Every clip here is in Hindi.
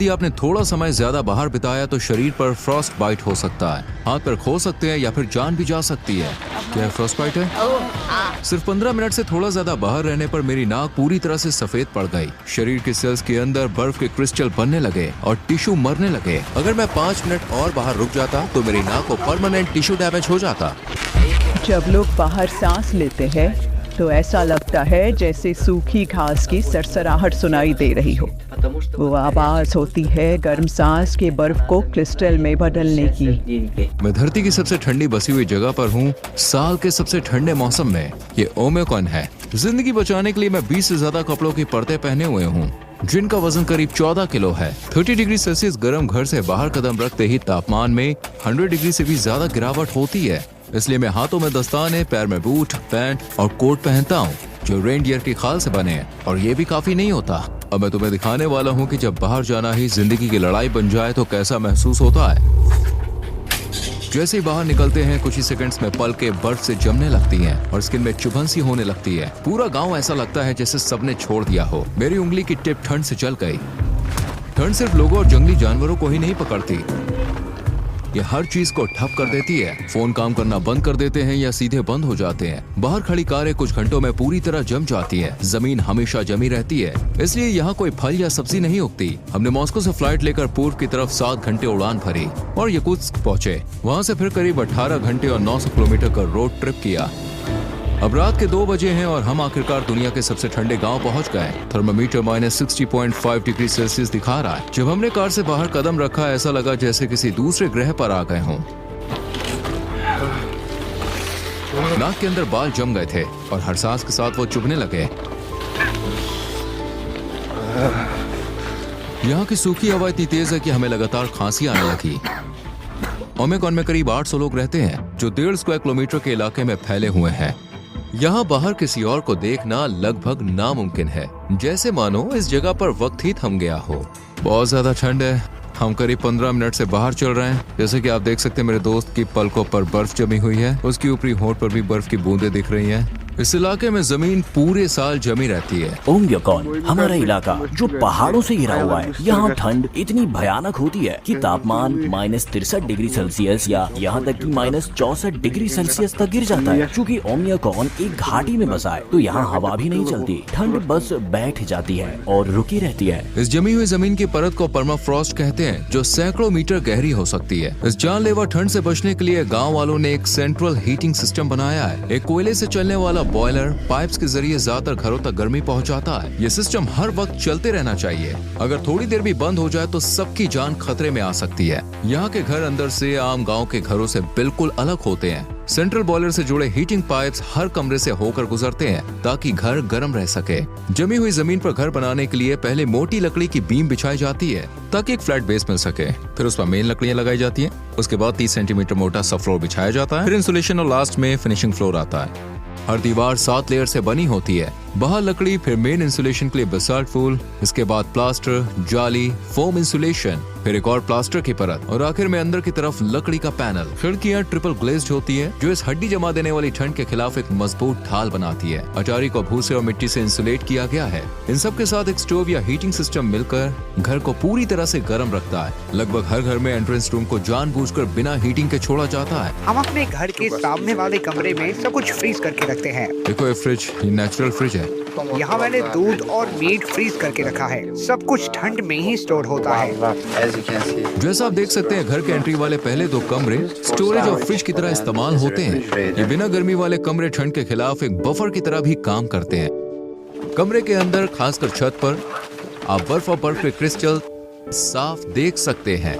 यदि आपने थोड़ा समय ज्यादा बाहर बिताया तो शरीर पर फ्रॉस्ट बाइट हो सकता है, हाथ पर खो सकते हैं या फिर जान भी जा सकती है। क्या फ्रॉस्ट बाइट है? सिर्फ 15 मिनट से थोड़ा ज्यादा बाहर रहने पर मेरी नाक पूरी तरह से सफेद पड़ गई। शरीर के सेल्स के अंदर बर्फ के क्रिस्टल बनने लगे और टिश्यू मरने लगे। अगर मैं 5 मिनट और बाहर रुक जाता तो मेरी नाक को परमानेंट टिश्यू डैमेज हो जाता। जब लोग बाहर सांस लेते हैं तो ऐसा लगता है जैसे सूखी घास की सरसराहट सुनाई दे रही हो। वो आवाज होती है गर्म सांस के बर्फ को क्रिस्टल में बदलने की। मैं धरती की सबसे ठंडी बसी हुई जगह पर हूँ, साल के सबसे ठंडे मौसम में। ये ओमिक्रॉन है। जिंदगी बचाने के लिए मैं 20 से ज्यादा कपड़ों की परतें पहने हुए हूँ, जिनका वजन करीब 14 किलो है। 30 डिग्री सेल्सियस गर्म घर से बाहर कदम रखते ही तापमान में 100 डिग्री से भी ज्यादा गिरावट होती है। इसलिए मैं हाथों में दस्ताने, पैर में बूट, पैंट और कोट पहनता हूँ जो रेनडियर की खाल से बने हैं। और ये भी काफी नहीं होता। अब मैं तुम्हें दिखाने वाला हूँ कि जब बाहर जाना ही जिंदगी की लड़ाई बन जाए तो कैसा महसूस होता है। जैसे ही बाहर निकलते हैं कुछ ही सेकंड्स में पलकें बर्फ से जमने लगती हैं और स्किन में चुभन सी होने लगती है। पूरा गांव ऐसा लगता है जैसे सबने छोड़ दिया हो। मेरी उंगली की टिप ठंड से जल गई। ठंड सिर्फ लोगों और जंगली जानवरों को ही नहीं पकड़ती, ये हर चीज को ठप कर देती है। फोन काम करना बंद कर देते हैं या सीधे बंद हो जाते हैं। बाहर खड़ी कारें कुछ घंटों में पूरी तरह जम जाती है। जमीन हमेशा जमी रहती है, इसलिए यहाँ कोई फल या सब्जी नहीं उगती। हमने मॉस्को से फ्लाइट लेकर पूर्व की तरफ 7 घंटे उड़ान भरी और यकुत्स्क पहुँचे। वहाँ से फिर करीब 18 घंटे और 900 किलोमीटर का रोड ट्रिप किया। अब रात के 2 बजे हैं और हम आखिरकार दुनिया के सबसे ठंडे गांव पहुंच गए। थर्मामीटर -60.5 डिग्री सेल्सियस दिखा रहा है। जब हमने कार से बाहर कदम रखा ऐसा लगा जैसे किसी दूसरे ग्रह पर आ गए हों। नाक के अंदर बाल जम गए थे और हर सांस के साथ वो चुभने लगे। यहाँ की सूखी हवा इतनी तेज है कि हमें लगातार खांसी आने लगी। ओमिक्रॉन में करीब 800 लोग रहते हैं जो 1.5 स्क्वायर किलोमीटर के इलाके में फैले हुए हैं। यहाँ बाहर किसी और को देखना लगभग नामुमकिन है, जैसे मानो इस जगह पर वक्त ही थम गया हो। बहुत ज्यादा ठंड है। हम करीब 15 मिनट से बाहर चल रहे हैं। जैसे कि आप देख सकते हैं मेरे दोस्त की पलकों पर बर्फ जमी हुई है, उसकी ऊपरी होंठ पर भी बर्फ की बूंदें दिख रही हैं। इस इलाके में जमीन पूरे साल जमी रहती है। ओमिक्रॉन हमारा इलाका जो पहाड़ों से घिरा हुआ है, यहाँ ठंड इतनी भयानक होती है कि तापमान -63 डिग्री सेल्सियस या यहाँ तक कि -64 डिग्री सेल्सियस तक गिर जाता है। क्योंकि ओमिक्रॉन एक घाटी में बसा है तो यहाँ हवा भी नहीं चलती, ठंड बस बैठ जाती है और रुकी रहती है। इस जमी हुई जमीन की परत को परमाफ्रॉस्ट कहते हैं, जो सैकड़ों मीटर गहरी हो सकती है। इस जानलेवा ठंड से बचने के लिए गाँव वालों ने एक सेंट्रल हीटिंग सिस्टम बनाया है। एक कोयले से चलने वाला बॉयलर पाइप्स के जरिए ज्यादातर घरों तक गर्मी पहुंचाता है। ये सिस्टम हर वक्त चलते रहना चाहिए। अगर थोड़ी देर भी बंद हो जाए तो सबकी जान खतरे में आ सकती है। यहाँ के घर अंदर से आम गांव के घरों से बिल्कुल अलग होते हैं। सेंट्रल बॉयलर से जुड़े हीटिंग पाइप्स हर कमरे से होकर गुजरते हैं ताकि घर गर्म रह सके। जमी हुई जमीन पर घर बनाने के लिए पहले मोटी लकड़ी की बीम बिछाई जाती है ताकि एक फ्लैट बेस मिल सके। फिर उस पर मेन लकड़ियां लगाई जाती हैं। उसके बाद 30 सेंटीमीटर मोटा सा फ्लोर बिछाया जाता है। फिर इंसुलेशन और लास्ट में फिनिशिंग फ्लोर आता है। हर दीवार 7 लेयर से बनी होती है। बाहर लकड़ी, फिर मेन इंसुलेशन के लिए बसाल्ट फूल, इसके बाद प्लास्टर, जाली, फोम इंसुलेशन, फिर एक और प्लास्टर की परत और आखिर में अंदर की तरफ लकड़ी का पैनल। खिड़कियां ट्रिपल ग्लेज्ड होती है जो इस हड्डी जमा देने वाली ठंड के खिलाफ एक मजबूत ढाल बनाती है। अटारी को भूसे और मिट्टी से इंसुलेट किया गया है। इन सब के साथ एक स्टोव या हीटिंग सिस्टम मिलकर घर को पूरी तरह से गर्म रखता है। लगभग हर घर में एंट्रेंस रूम को जानबूझकर बिना हीटिंग के छोड़ा जाता है। हम अपने घर के सामने वाले कमरे में सब कुछ फ्रीज करके रखते हैं। देखो ये फ्रिज, ये नेचुरल फ्रिज है। यहाँ मैंने दूध और मीट फ्रीज करके रखा है। सब कुछ ठंड में ही स्टोर होता है। जैसा आप देख सकते हैं घर के एंट्री वाले पहले 2 कमरे स्टोरेज और फ्रिज की तरह इस्तेमाल होते हैं। ये बिना गर्मी वाले कमरे ठंड के खिलाफ एक बफर की तरह भी काम करते हैं। कमरे के अंदर खासकर छत पर आप बर्फ और बर्फ के क्रिस्टल साफ देख सकते हैं।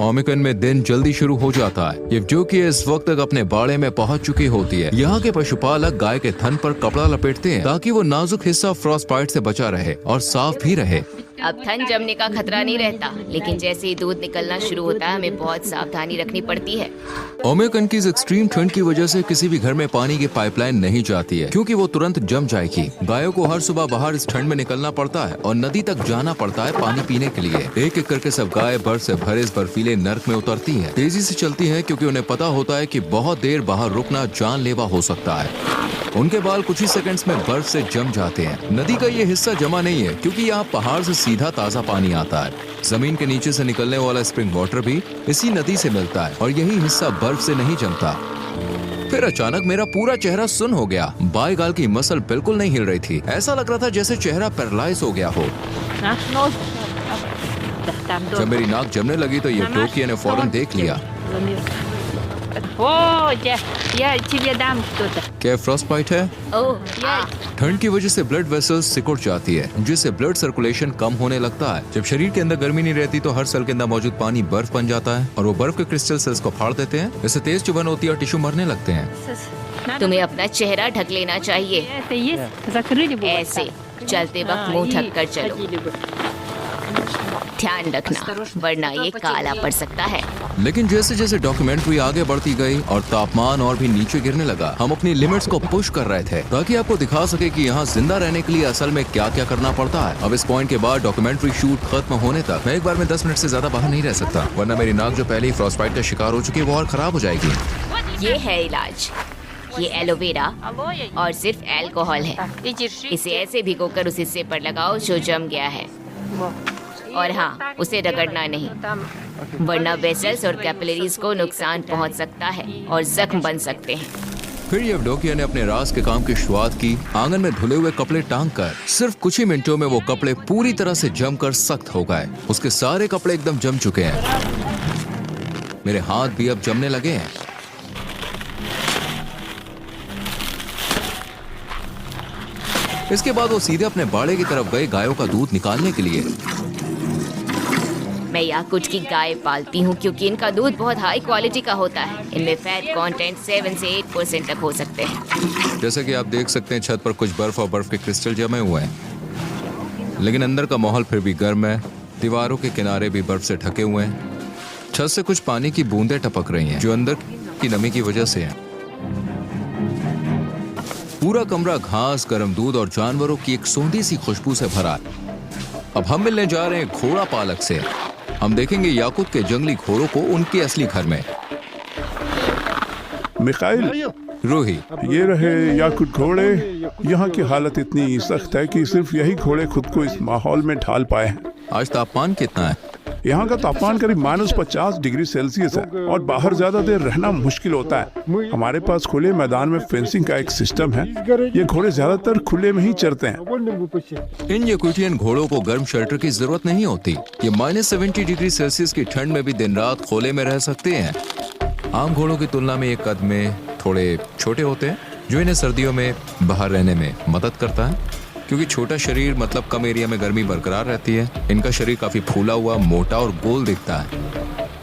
ओमिक्रॉन में दिन जल्दी शुरू हो जाता है। ये जो कि इस वक्त तक अपने बाड़े में पहुंच चुकी होती है। यहाँ के पशुपालक गाय के थन पर कपड़ा लपेटते हैं ताकि वो नाजुक हिस्सा फ्रॉस्ट बाइट से बचा रहे और साफ भी रहे। अब थन जमने का खतरा नहीं रहता, लेकिन जैसे ही दूध निकलना शुरू होता है हमें बहुत सावधानी रखनी पड़ती है। ओमिक्रॉन की इस एक्सट्रीम ठंड की वजह से किसी भी घर में पानी की पाइपलाइन नहीं जाती है क्योंकि वो तुरंत जम जाएगी। गायों को हर सुबह बाहर इस ठंड में निकलना पड़ता है और नदी तक जाना पड़ता है पानी पीने के लिए। एक एक करके सब गाय बर्फ से भरे इस बर्फीले नर्क में उतरती हैं। तेजी से चलती हैं क्योंकि उन्हें पता होता है कि बहुत देर बाहर रुकना जानलेवा हो सकता है। उनके बाल कुछ ही सेकंड्स में बर्फ से जम जाते हैं। नदी का ये हिस्सा जमा नहीं है क्योंकि यहाँ पहाड़ से सीधे सीधा ताज़ा पानी आता है। जमीन के नीचे से निकलने वाला स्प्रिंग वाटर भी इसी नदी से मिलता है और यही हिस्सा बर्फ से नहीं जमता। फिर अचानक मेरा पूरा चेहरा सुन्न हो गया। बाएं गाल की मसल बिल्कुल नहीं हिल रही थी। ऐसा लग रहा था जैसे चेहरा पैरालाइज हो गया हो। जब मेरी नाक जमने लगी तो ये टोकियो ने फौरन देख लिया। क्या फ्रॉस्ट बाइट है? ठंड की वजह से ब्लड वेसल्स सिकुड़ जाती है, जिससे ब्लड सर्कुलेशन कम होने लगता है। जब शरीर के अंदर गर्मी नहीं रहती तो हर सेल के अंदर मौजूद पानी बर्फ बन जाता है और वो बर्फ के क्रिस्टल सेल्स को फाड़ देते हैं। इससे तेज चुभन होती है और टिश्यू मरने लगते हैं। तुम्हें अपना चेहरा ढक लेना चाहिए। ऐसे चलते वक्त मुंह ढक कर चलो। ध्यान रखना वरना ये काला पड़ सकता है। लेकिन जैसे जैसे डॉक्यूमेंट्री आगे बढ़ती गई और तापमान और भी नीचे गिरने लगा, हम अपनी लिमिट्स को पुश कर रहे थे ताकि आपको दिखा सके कि यहाँ जिंदा रहने के लिए असल में क्या क्या करना पड़ता है। अब इस पॉइंट के बाद डॉक्यूमेंट्री शूट खत्म होने तक मैं एक बार में 10 मिनट से ज्यादा बाहर नहीं रह सकता, वरना मेरी नाक जो पहले ही फ्रॉस्टबाइट का शिकार हो चुकी है वो और खराब हो जाएगी। ये है इलाज। ये एलोवेरा और सिर्फ अल्कोहल है। इसे ऐसे भिगोकर उस हिस्से पर लगाओ जो जम गया है, और हाँ, उसे रगड़ना नहीं, वरना वेसल्स और कैपिलरीज को नुकसान पहुंच सकता है और जख्म बन सकते हैं। फिर येवडोकिया ने अपने राज के काम की शुरुआत की। आंगन में धुले हुए कपड़े टांग कर सिर्फ कुछ ही मिनटों में वो कपड़े पूरी तरह से जमकर सख्त हो गए। उसके सारे कपड़े एकदम जम चुके हैं। मेरे हाथ भी अब जमने लगे हैं। इसके बाद वो सीधे अपने बाड़े की तरफ गए गायों का दूध निकालने के लिए। मैं याकुट की गाय पालती हूँ क्योंकि इनका दूध बहुत हाई क्वालिटी का होता है। इनमें फैट कंटेंट 7 से 8% तक हो सकते हैं। जैसे कि आप देख सकते हैं छत पर कुछ बर्फ और बर्फ के क्रिस्टल जमे हुए हैं, लेकिन अंदर का माहौल फिर भी गर्म है। दीवारों के किनारे भी बर्फ से ढके हुए हैं। छत से कुछ पानी की बूंदें टपक रही हैं जो अंदर की नमी की वजह से है। पूरा कमरा घास, गर्म दूध और जानवरों की एक सौंधी सी खुशबू से भरा है। अब हम मिलने जा रहे हैं घोड़ा पालक से। हम देखेंगे याकुत के जंगली घोड़ों को उनके असली घर में। मिखाइल, रूही, ये रहे याकुत घोड़े। यहाँ की हालत इतनी सख्त है कि सिर्फ यही घोड़े खुद को इस माहौल में ढाल पाए हैं। आज तापमान कितना है? यहाँ का तापमान करीब -50 डिग्री सेल्सियस है और बाहर ज्यादा देर रहना मुश्किल होता है। हमारे पास खुले मैदान में फेंसिंग का एक सिस्टम है। ये घोड़े ज्यादातर खुले में ही चरते हैं। इन याकुटियन घोड़ों को गर्म शेल्टर की जरूरत नहीं होती। ये -70 डिग्री सेल्सियस की ठंड में भी दिन रात खोले में रह सकते हैं। आम घोड़ों की तुलना में ये कद में थोड़े छोटे होते हैं, जो इन्हें सर्दियों में बाहर रहने में मदद करता है। क्योंकि छोटा शरीर मतलब कम एरिया में गर्मी बरकरार रहती है। इनका शरीर काफी फूला हुआ, मोटा और गोल दिखता है।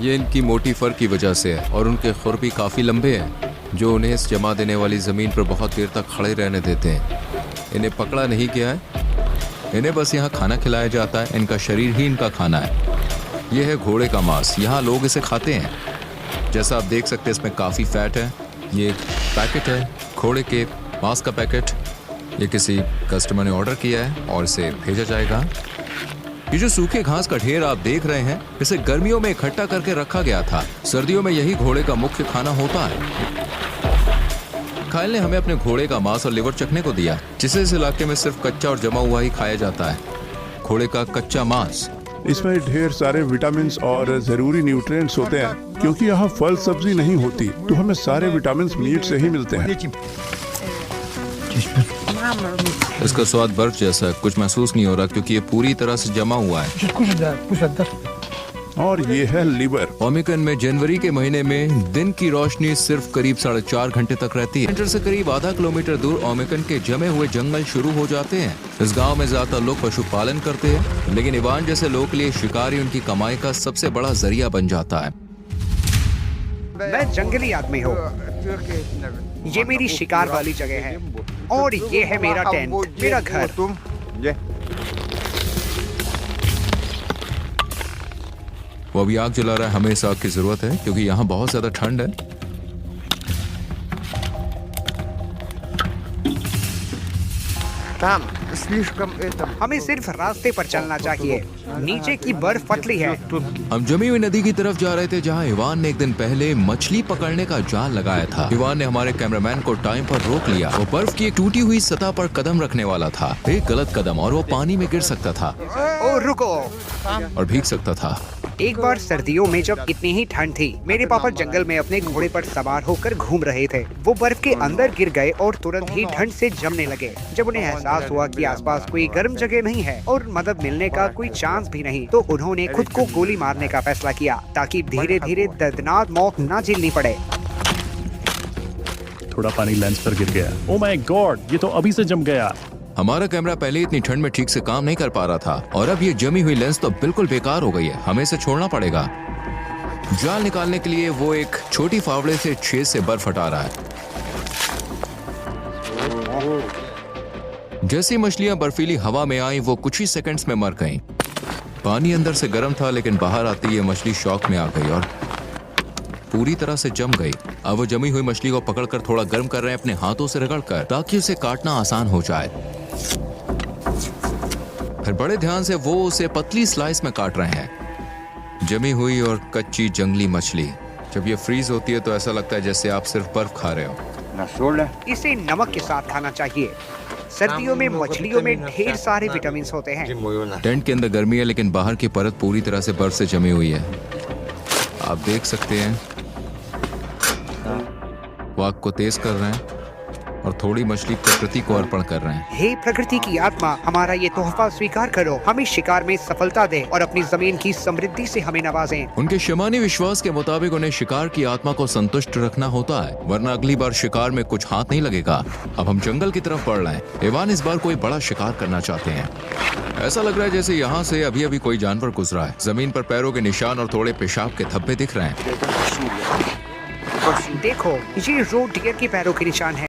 ये इनकी मोटी फर की वजह से है और उनके खुर भी काफी लंबे हैं, जो उन्हें इस जमा देने वाली जमीन पर बहुत देर तक खड़े रहने देते हैं। इन्हें पकड़ा नहीं गया है, इन्हें बस यहाँ खाना खिलाया जाता है। इनका शरीर ही इनका खाना है। यह है घोड़े का मांस। यहाँ लोग इसे खाते हैं। जैसा आप देख सकते हैं इसमें काफी फैट है। ये एक पैकेट है घोड़े के मांस का पैकेट। ये किसी कस्टमर ने ऑर्डर किया है और इसे भेजा जाएगा। ये जो सूखे घास का ढेर आप देख रहे हैं, इसे गर्मियों में इकट्ठा करके रखा गया था। सर्दियों में यही घोड़े का मुख्य खाना होता है। खाइल ने हमें अपने घोड़े का मांस और लिवर चखने को दिया, जिसे इस इलाके में सिर्फ कच्चा और जमा हुआ ही खाया जाता है। घोड़े का कच्चा मांस। इसमें ढेर सारे विटामिन और जरूरी न्यूट्रिएंट्स होते हैं। क्योंकि यहाँ फल सब्जी नहीं होती, तो हमें सारे विटामिन मीट से ही मिलते हैं। इसका स्वाद बर्फ जैसा है, कुछ महसूस नहीं हो रहा क्योंकि ये पूरी तरह से जमा हुआ है। और ये है लिवर। ओमिकन में जनवरी के महीने में दिन की रोशनी सिर्फ करीब 4.5 घंटे तक रहती है। सेंटर से करीब आधा किलोमीटर दूर ओमिकन के जमे हुए जंगल शुरू हो जाते हैं। इस गांव में ज्यादातर लोग पशुपालन करते हैं, लेकिन इवान जैसे लोगों के लिए शिकार ही उनकी कमाई का सबसे बड़ा जरिया बन जाता है। मैं जंगली आदमी हूँ। ये मेरी शिकार वाली जगह है और ये है मेरा टेंट, मेरा घर। वो अभी आग जला रहा है। हमें इस आग की जरूरत है क्योंकि यहाँ बहुत ज्यादा ठंड है। हमें सिर्फ रास्ते पर चलना चाहिए। नीचे की बर्फ पतली है। हम जमी हुई नदी की तरफ जा रहे थे जहां इवान ने एक दिन पहले मछली पकड़ने का जाल लगाया था। इवान ने हमारे कैमरामैन को टाइम पर रोक लिया। वो बर्फ की एक टूटी हुई सतह पर कदम रखने वाला था। एक गलत कदम और वो पानी में गिर सकता था ओ रुको। और भीग सकता था। एक बार सर्दियों में जब इतनी ही ठंड थी, मेरे पापा जंगल में अपने घोड़े पर सवार होकर घूम रहे थे। वो बर्फ के अंदर गिर गए और तुरंत ही ठंड से जमने लगे। जब उन्हें एहसास हुआ कि आसपास कोई गर्म जगह नहीं है और मदद मिलने का कोई चांस भी नहीं, तो उन्होंने खुद को गोली मारने का फैसला किया ताकि धीरे धीरे दर्दनाक मौत न झेलनी पड़े। थोड़ा पानी लेंस पर गिर गया। ओह माय गॉड, ये तो अभी से जम गया। हमारा कैमरा पहले इतनी ठंड में ठीक से काम नहीं कर पा रहा था और अब ये जमी हुई लेंस तो बिल्कुल बेकार हो गई है। हमें इसे छोड़ना पड़ेगा। जाल निकालने के लिए वो एक छोटी फावड़े से छेद से बर्फ हटा रहा है। जैसी मछलियां बर्फीली हवा में आई वो कुछ ही सेकंड्स में मर गईं। पानी अंदर से गर्म था लेकिन बाहर आते ये मछली शॉक में आ गई और पूरी तरह से जम गई। अब वो जमी हुई मछली को पकड़कर थोड़ा गर्म कर रहे हैं अपने हाथों से रगड़कर, ताकि उसे काटना आसान हो जाए। फिर बड़े ध्यान से वो उसे पतली स्लाइस में काट रहे हैं। जमी हुई और कच्ची जंगली मछली जब ये फ्रीज होती है तो ऐसा लगता है जैसे आप सिर्फ बर्फ खा रहे हो। इसे नमक के साथ खाना चाहिए। सर्दियों में मछलियों में ढेर सारे विटामिन होते हैं। टेंट के अंदर गर्मी है लेकिन बाहर की परत पूरी तरह से बर्फ से जमी हुई है। आप देख सकते हैं वो आग को तेज कर रहे हैं और थोड़ी मछली प्रकृति को अर्पण कर रहे हैं। हे प्रकृति की आत्मा, हमारा ये तोहफा स्वीकार करो। हमें शिकार में सफलता दे और अपनी जमीन की समृद्धि से हमें नवाजें। उनके शमानी विश्वास के मुताबिक उन्हें शिकार की आत्मा को संतुष्ट रखना होता है, वरना अगली बार शिकार में कुछ हाथ नहीं लगेगा। अब हम जंगल की तरफ बढ़ रहे हैं। इवान इस बार कोई बड़ा शिकार करना चाहते हैं। ऐसा लग रहा है जैसे यहाँ से अभी अभी कोई जानवर गुजरा है। जमीन पर पैरों के निशान और थोड़े पेशाब के धब्बे दिख रहे हैं। देखो, ये रोड डियर के पैरों के निशान है।